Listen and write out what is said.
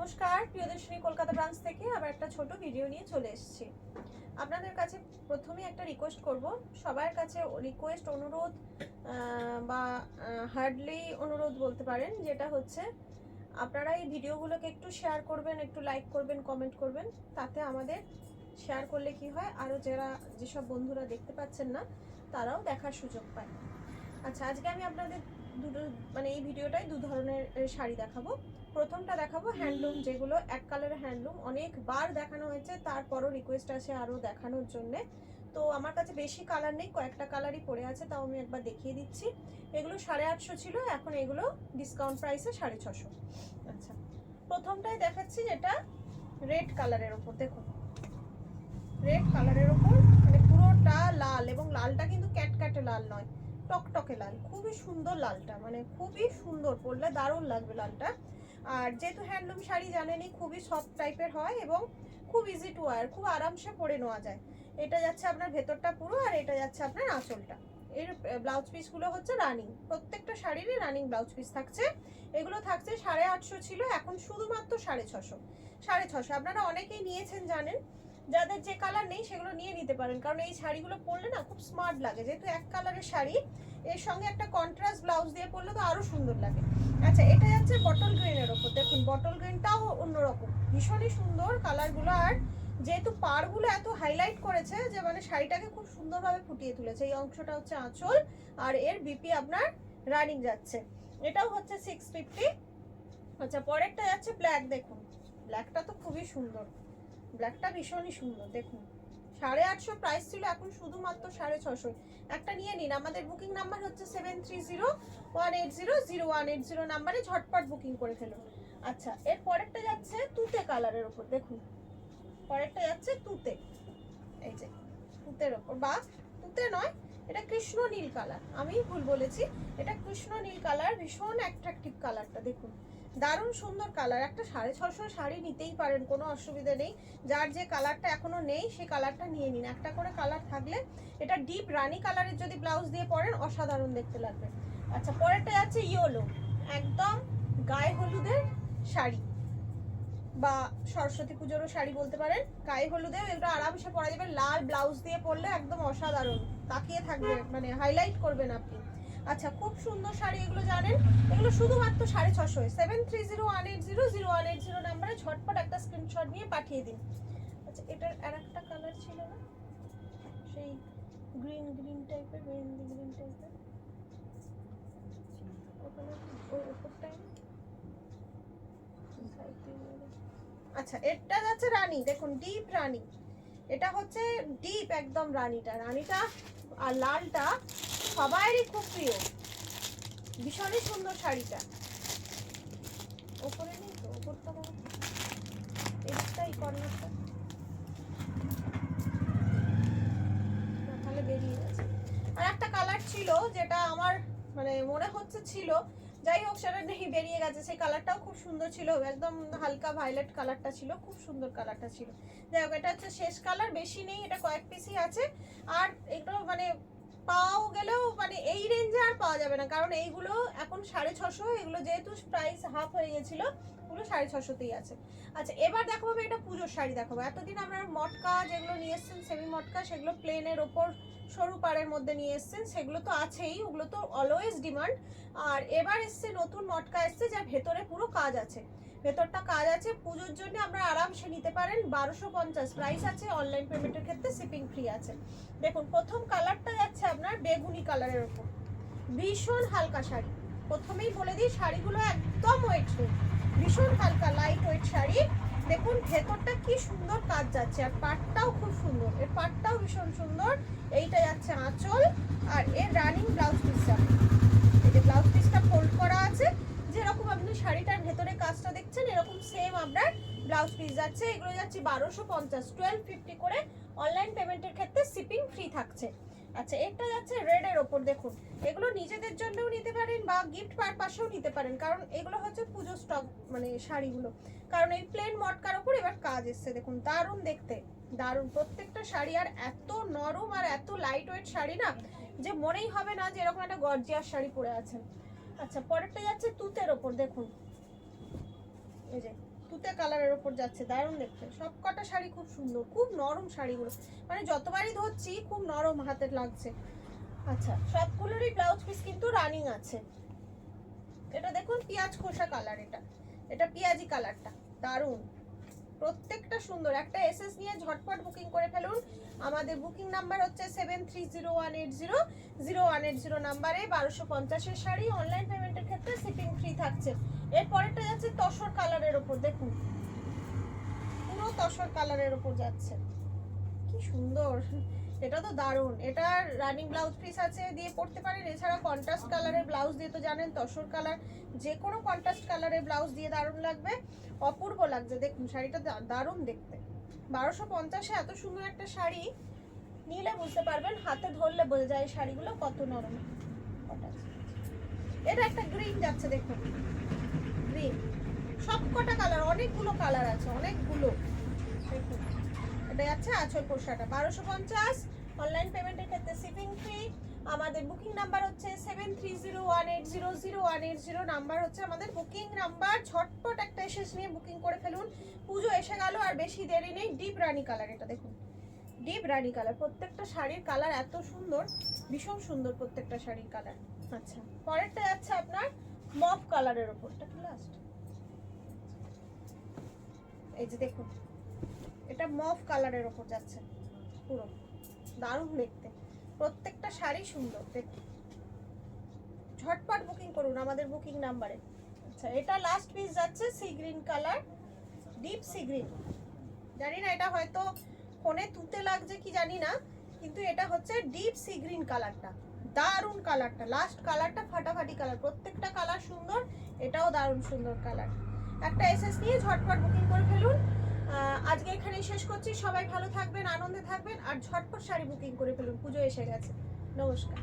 নমস্কার প্রিয়দর্শিনী কলকাতা ব্রাঞ্চ থেকে আবার একটা ছোট ভিডিও নিয়ে চলে এসেছি। আপনাদের কাছে প্রথমেই একটা রিকোয়েস্ট করব, সবার কাছে রিকোয়েস্ট অনুরোধ বা হার্ডলি অনুরোধ বলতে পারেন, যেটা হচ্ছে আপনারা এই ভিডিওগুলোকে একটু শেয়ার করবেন, একটু লাইক করবেন, কমেন্ট করবেন। তাতে আমাদের শেয়ার করলে কি হয়, আরও যেসব বন্ধুরা দেখতে পাচ্ছেন না তারাও দেখার সুযোগ পায়। আচ্ছা, আজকে আমি আপনাদের এই ভিডিওটায় দু ধরনের শাড়ি দেখাবো। প্রথমটা দেখাবো হ্যান্ডলুম, যেগুলো এক কালারের হ্যান্ডলুম অনেকবার দেখানো হয়েছে, তারপরও রিকোয়েস্ট আছে আরও দেখানোর জন্যে। তো আমার কাছে বেশি কালার নেই, কয়েকটা কালারই পড়ে আছে, তাও আমি একবার দেখিয়ে দিচ্ছি। এগুলো 850 ছিল, এখন এগুলো ডিসকাউন্ট প্রাইসে 650। আচ্ছা, প্রথমটাই দেখাচ্ছি, যেটা রেড কালারের ওপর। দেখুন, রেড কালারের ওপর মানে পুরোটা লাল, এবং লালটা কিন্তু ক্যাটক্যাটে লাল নয়, টকটকে লাল। খুবই সুন্দর লালটা, মানে খুবই সুন্দর, পরলে দারুণ লাগবে লালটা। আর যেহেতু হ্যান্ডলুম শাড়ি জানেনই, খুবই সফট টাইপের হয় এবং খুব ইজি টু ওয়্যার, খুব আরামসে পরে নেওয়া যায়। এটা যাচ্ছে আপনার ভেতরটা পুরো, আর এটা যাচ্ছে আপনার আঁচলটা। এর ব্লাউজ পিসগুলো হচ্ছে রানিং, প্রত্যেকটা শাড়িরই রানিং ব্লাউজ পিস থাকছে। এগুলো থাকছে 850 ছিল, এখন শুধুমাত্র 650। 650 আপনারা অনেকেই নিয়েছেন জানেন, যাদের যে কালার নেই সেগুলো নিয়ে নিতে পারেন, কারণ এই শাড়িগুলো পরলে না খুব স্মার্ট লাগে। যেহেতু এক কালারের শাড়ি, এর সঙ্গে একটা কন্ট্রাস্ট ব্লাউজ দিয়ে পরলে তো আরো সুন্দর লাগে। আচ্ছা, এটা যাচ্ছে বটল গ্রিনের ওপর। দেখুন, বটল গ্রিনটাও অন্যরকম, ভীষণই সুন্দর কালারগুলো। আর যেহেতু পাড়গুলো এত হাইলাইট করেছে, যে মানে শাড়িটাকে খুব সুন্দরভাবে ফুটিয়ে তুলেছে। এই অংশটা হচ্ছে আঁচল, আর এর বিপি আপনার রানিং যাচ্ছে। এটাও হচ্ছে 650। আচ্ছা, পরেরটা যাচ্ছে ব্ল্যাক। দেখুন, ব্ল্যাকটা তো খুবই সুন্দর, ব্ল্যাকটা ভীষণই সুন্দর। দেখুন, 850 প্রাইস ছিল, এখন শুধুমাত্র 650। একটা নিয়ে নিন। আমাদের বুকিং নাম্বার হচ্ছে 7301800180 নাম্বারে ঝটপট বুকিং করে ফেলুন। আচ্ছা, এর পরেরটা যাচ্ছে তুতে কালারের ওপর। দেখুন, পরেরটা যাচ্ছে তুতে, এই যে তুতের ওপর, বা তুতে নয়, এটা কৃষ্ণ নীল কালার, আমি ভুল বলেছি, এটা কৃষ্ণ নীল কালার। ভীষণ অ্যাট্রাকটিভ কালারটা, দেখুন দারুণ সুন্দর কালার। একটা 650 শাড়ি নিতেই পারেন, কোনো অসুবিধা নেই। যার যে কালারটা এখনো নেই সেই কালারটা নিয়ে নিন, একটা করে কালার থাকলে। এটা ডিপ রানি কালারের যদি ব্লাউজ দিয়ে পরেন অসাধারণ দেখতে লাগবে। আচ্ছা, পরেরটা যাচ্ছে ইয়েলো, একদম গায়ে হলুদের শাড়ি, বা সরস্বতী পুজোরও শাড়ি বলতে পারেন। গায়ে হলুদেও এগুলো আরামসে পরা যাবে, লাল ব্লাউজ দিয়ে পরলে একদম অসাধারণ তাকিয়ে থাকবে, মানে হাইলাইট করবেন আপনি। আচ্ছা, খুব সুন্দর শাড়ি এগুলো, জানেন এগুলো শুধুমাত্র 650। 7301800180 নাম্বারে ঝটপট একটা স্ক্রিনশট নিয়ে পাঠিয়ে দিন। আচ্ছা, এটার আর একটা কালার ছিল না, সেই গ্রিন টাইপের, মেহেন্দি গ্রিন টাইপের, ওখানে ওই উপরটাই। আচ্ছা, এটা যাচ্ছে রানী। দেখুন, ডিপ রানী, এটা হচ্ছে ডিপ একদম রানীটা। আর লালটা সবারই খুব প্রিয়, ভীষণই সুন্দর শাড়িটা। ওপরে নেই তো, ওপরটা এটাই কর্নারটা, তাহলে বেরিয়ে গেছে। আর একটা কালার ছিল, যেটা আমার মানে মনে হচ্ছে ছিল, যাই হোক সেটা নেই, বেরিয়ে গেছে। সেই কালারটাও খুব সুন্দর ছিল, একদম হালকা ভায়োলেট কালারটা ছিল, খুব সুন্দর কালারটা ছিল। যাই হোক, এটা হচ্ছে শেষ কালার, বেশি নেই, এটা কয়েক পিসই আছে। আর এগুলো মানে পাওয়াও গেলেও মানে এই রেঞ্জে আর পাওয়া যাবে না, কারণ এইগুলো এখন 650। এগুলো যেহেতু প্রাইস হাফ হয়ে গেছিল, ওগুলো 650তেই আছে। আচ্ছা, এবার দেখাবো এটা পুজোর শাড়ি দেখাবো। এতদিন আপনারা মটকা যেগুলো নিয়ে এসছেন, সেমি মটকা, সেগুলো প্লেনের ওপর সরু পাড়ের মধ্যে নিয়ে এসছেন, সেগুলো তো আছেই, ওগুলো তো অলওয়েজ ডিমান্ড। আর এবার এসছে নতুন মটকা, এসছে যার ভেতরে পুরো কাজ আছে, ভেতরটা কাজ আছে। পুজোর জন্য আমরা আরামসে নিতে পারেন। 1250 প্রাইস আছে, অনলাইন পেমেন্টের ক্ষেত্রে শিপিং ফ্রি আছে। দেখুন, প্রথম কালারটা যাচ্ছে আপনার বেগুনি কালারের ওপর, ভীষণ হালকা শাড়ি। প্রথমেই বলে দিই, শাড়িগুলো একদম ওয়েট নেই, ভীষণ হালকা লাইট ওয়েট শাড়ি। দেখুন ভেতরটা কি সুন্দর কাজ যাচ্ছে, আর পাটটাও খুব সুন্দর, এর পাটটাও ভীষণ সুন্দর। এইটা যাচ্ছে আঁচল, আর এর রানিং ব্লাউজ পিস যাবে। এই যে ব্লাউজ পিসটা ফোল্ড করা আছে, যেরকম আপনি শাড়িটার ভেতরে কাজটা দেখছেন, এরকম সেম আপনার ব্লাউজ পিস যাচ্ছে। এগুলো যাচ্ছে 1250, 1250 করে। অনলাইন পেমেন্টের ক্ষেত্রে শিপিং ফ্রি থাকছে। আচ্ছা, এটা যাচ্ছে রেডের ওপর। দেখুন, এগুলো নিজেদের জন্যও নিতে পারেন বা গিফট পারপাসেও নিতে পারেন, কারণ এগুলো হচ্ছে পুজো স্টক মানে শাড়িগুলো। কারণ এই প্লেন মটকার ওপর এবার কাজ এসছে, দেখুন দারুণ দেখতে, দারুণ প্রত্যেকটা শাড়ি। আর এত নরম আর এত লাইট ওয়েট শাড়ি না, যে মনেই হবে না যে এরকম একটা গর্জিয়াস শাড়ি পরে আছেন। আচ্ছা, পরেরটা যাচ্ছে তুতের ওপর। দেখুন, এই যে তুতে তুতে কালারের ওপর যাচ্ছে, দারুণ দেখতে। সব কটা শাড়ি খুব সুন্দর, খুব নরম শাড়িগুলো, মানে যতবারই ধরছি খুব নরম হাতের লাগছে। আচ্ছা, সবগুলোরই ব্লাউজ পিস কিন্তু রানিং আছে। এটা দেখুন পেঁয়াজ খোসা কালার, এটা পেঁয়াজি কালারটা, দারুণ, প্রত্যেকটা সুন্দর। একটা এসএস নিয়ে ঝটপট বুকিং করে ফেলুন। আমাদের বুকিং নাম্বার হচ্ছে 7301800180 নাম্বারে 1250-এর শাড়ি। অনলাইন পেমেন্টের ক্ষেত্রে শিপিং ফ্রি থাকছে। এরপরেরটা যাচ্ছে তসর কালারের ওপর, দেখুন পুরো তসর কালারের ওপর যাচ্ছে, কি সুন্দর, এটা তো দারুণ। এটা রানিং ব্লাউজ পিস আছে, দিয়ে পরতে পারেন। এছাড়া কন্ট্রাস্ট কালারের ব্লাউজ দিয়ে তো জানেন তসর কালার, যে কোনো কন্ট্রাস্ট কালারের ব্লাউজ দিয়ে দারুণ লাগবে, অপূর্ব লাগছে। দেখুন শাড়িটা দারুণ দেখতে। 1250-এ এত সুন্দর একটা শাড়ি নিলে বুঝতে পারবেন, হাতে ধরলে বোঝা যায় শাড়িগুলো কত নরম। এটা একটা গ্রিন যাচ্ছে, দেখুন গ্রিন, সব কটা কালার, অনেকগুলো কালার আছে, অনেকগুলো। দেখুন এটা যাচ্ছে আঁচল পোশাকটা 1250। অনলাইন পেমেন্টের ক্ষেত্রে শিপিং ফ্রি। আমাদের বুকিং নাম্বার হচ্ছে 7301800180 নাম্বার হচ্ছে আমাদের বুকিং নাম্বার। ঝটপট একটা এসএস নিয়ে বুকিং করে ফেলুন, পুজো এসে গেল আর বেশি দেরি নেই। ডিপ রানী কালার, এটা দেখুন ডিপ রানী কালার, প্রত্যেকটা শাড়ির কালার এত সুন্দর, ভীষণ সুন্দর প্রত্যেকটা শাড়ির কালার। আচ্ছা, পরেরটা যাচ্ছে আপনার মফ কালারের ওপর, এটা কি লাস্ট, এই যে দেখুন এটা মফ কালারের ওপর যাচ্ছে, পুরো দারুণ দেখতে, প্রত্যেকটা শাড়ি সুন্দর দেখুন। ঝটপট বুকিং করুন আমাদের বুকিং নাম্বারে। আচ্ছা, এটা লাস্ট পিস যাচ্ছে sea green colour, deep sea green. জানি না এটা হয়তো ফোনে তুতে লাগছে কি জানি না, কিন্তু এটা হচ্ছে ডিপ সি গ্রিন কালারটা, দারুণ কালারটা। লাস্ট কালারটা ফাটাফাটি কালার, প্রত্যেকটা কালার সুন্দর, এটাও দারুণ সুন্দর কালার। একটা এসএস নিয়ে ঝটপট বুকিং করে ফেলুন। আজকে এখানেই শেষ করছি। সবাই ভালো থাকবেন, আনন্দে থাকবেন, আর ঝটপট শাড়ি বুকিং করে ফেলুন, পুজো এসে গেছে। নমস্কার।